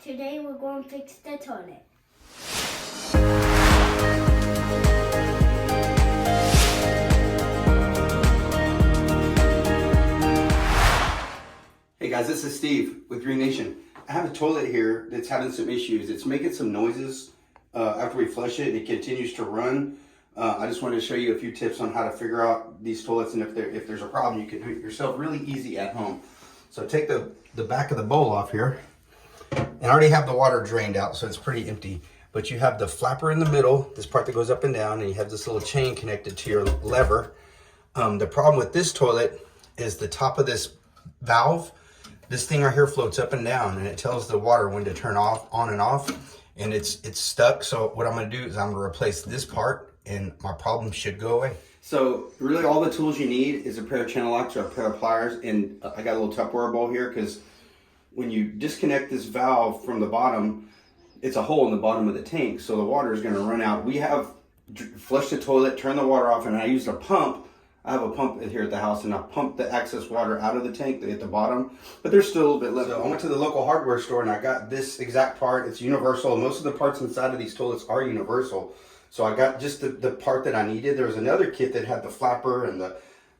Today we're going to fix the toilet. Hey guys, this is Steve with Green Nation. I have a toilet here that's having some issues. It's making some noises after we flush it, and it continues to run. I just wanted to show you a few tips on how to figure out these toilets, and if there's a problem, you can do it yourself really easy at home. So take the back of the bowl off here, and I already have the water drained out, so it's pretty empty. But you have the flapper in the middle, this part that goes up and down, and you have this little chain connected to your lever. The problem with this toilet is the top of this valve. This thing right here floats up and down, and it tells the water when to turn on and off, and it's stuck. So what I'm going to do is I'm going to replace this part, and my problem should go away. So really all the tools you need is a pair of channel locks or a pair of pliers, and I got a little Tupperware bowl here because when you disconnect this valve from the bottom, it's a hole in the bottom of the tank, so the water is going to run out. We have flushed the toilet, turned the water off, and I used a pump. I have a pump here at the house, and I pump the excess water out of the tank at the bottom, but there's still a little bit left. So I went to the local hardware store, and I got this exact part. It's universal. Most of the parts inside of these toilets are universal. So I got just the part that I needed. There was another kit that had the flapper and the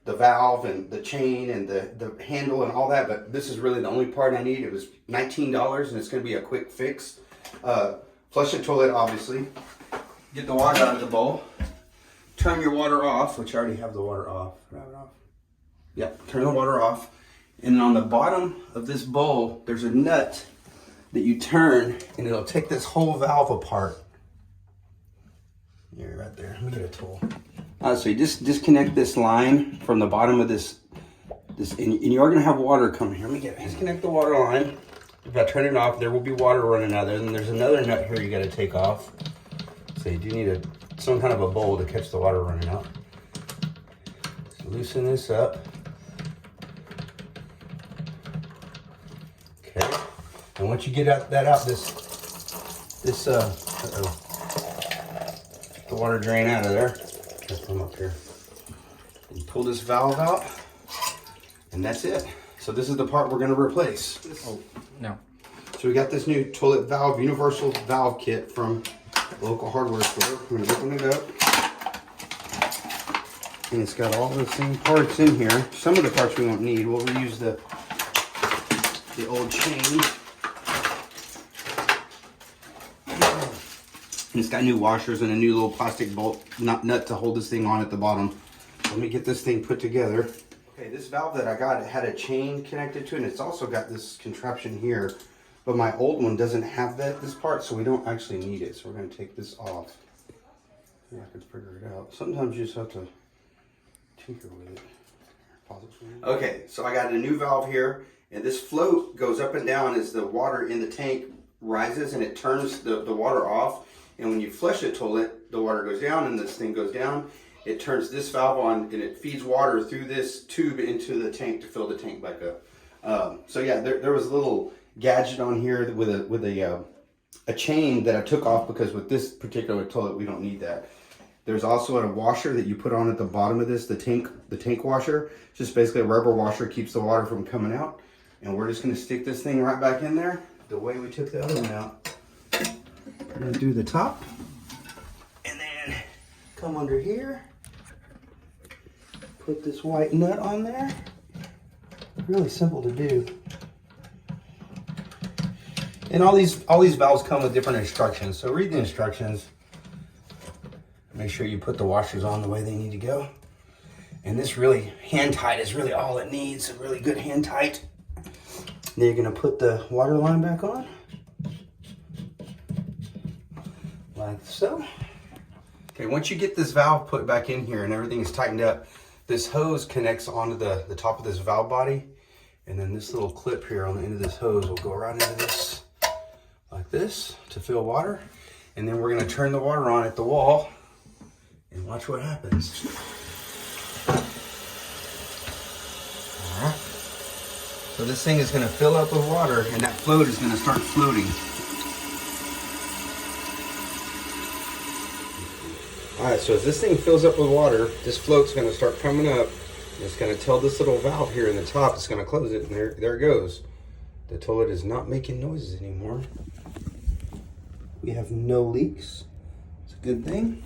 valve and the chain and the handle and all that, but this is really the only part I need. It was $19, and it's going to be a quick fix. Flush the toilet, obviously. Get the water out of the bowl. Turn your water off, which I already have the water off. Have it off? Yep, turn the water off. And on the bottom of this bowl, there's a nut that you turn, and it'll take this whole valve apart. Yeah, right there. Let me get a tool. So you just disconnect this line from the bottom of this, and you are going to have water coming here. Let me disconnect the water line. If I turn it off, there will be water running out of there. And there's another nut here you got to take off. So you do need some kind of a bowl to catch the water running out. So loosen this up. Okay. And once you get that out, the water drain out of there. Let's come up here. And pull this valve out, and that's it. So this is the part we're going to replace. Oh, no. So we got this new toilet valve, universal valve kit from the local hardware store. We're going to open it up. And it's got all the same parts in here. Some of the parts we won't need. We'll reuse the old chain. And it's got new washers and a new little plastic bolt nut to hold this thing on at the bottom. Let me get this thing put together. Okay, this valve that I got, it had a chain connected to it, and it's also got this contraption here. But my old one doesn't have this part, so we don't actually need it. So we're going to take this off. See if I can figure it out. Sometimes you just have to tinker with it. Pause it for me. Okay, so I got a new valve here, and this float goes up and down as the water in the tank rises, and it turns the water off. And when you flush the toilet, the water goes down, and this thing goes down. It turns this valve on, and it feeds water through this tube into the tank to fill the tank back up. So yeah, there was a little gadget on here with a chain that I took off because with this particular toilet we don't need that. There's also a washer that you put on at the bottom of this, the tank washer. Just basically a rubber washer, keeps the water from coming out. And we're just going to stick this thing right back in there the way we took the other one out. We're going to do the top, and then come under here, put this white nut on there. Really simple to do. And all these valves come with different instructions, so read the instructions. Make sure you put the washers on the way they need to go. And this really, hand tight is really all it needs, a really good hand tight. Then you're going to put the water line back on. Like so. Okay, once you get this valve put back in here and everything is tightened up, this hose connects onto the top of this valve body, and then this little clip here on the end of this hose will go right into this, like this, to fill water. And then we're going to turn the water on at the wall and watch what happens. All right. So this thing is going to fill up with water, and that float is going to start floating. Alright, so as this thing fills up with water, this float's going to start coming up. It's going to tell this little valve here in the top, it's going to close it, and there it goes. The toilet is not making noises anymore. We have no leaks. It's a good thing.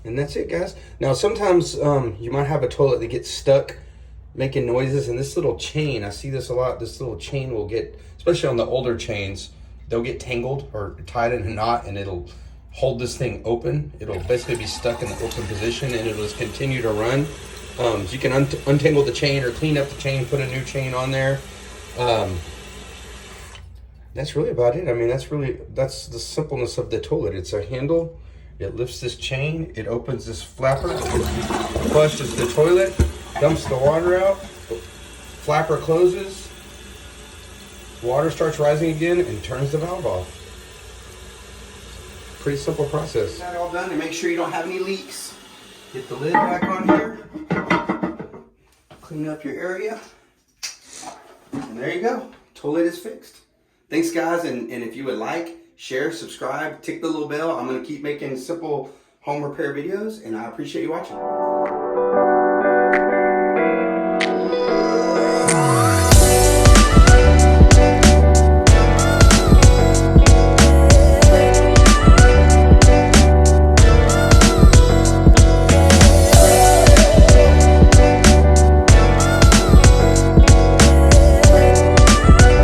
And that's it, guys. Now, sometimes you might have a toilet that gets stuck making noises, and this little chain, I see this a lot, this little chain will get, especially on the older chains, they'll get tangled or tied in a knot, and it'll hold this thing open. It'll basically be stuck in the open position, and it'll just continue to run. So you can untangle the chain or clean up the chain, put a new chain on there. That's really about it. I mean, that's the simpleness of the toilet. It's a handle. It lifts this chain. It opens this flapper. Flushes the toilet. Dumps the water out. Flapper closes. Water starts rising again and turns the valve off. Pretty simple process. Get that all done and make sure you don't have any leaks. Get the lid back on here. Clean up your area. And there you go. Toilet is fixed. Thanks, guys, and if you would like, share, subscribe, tick the little bell. I'm going to keep making simple home repair videos, and I appreciate you watching.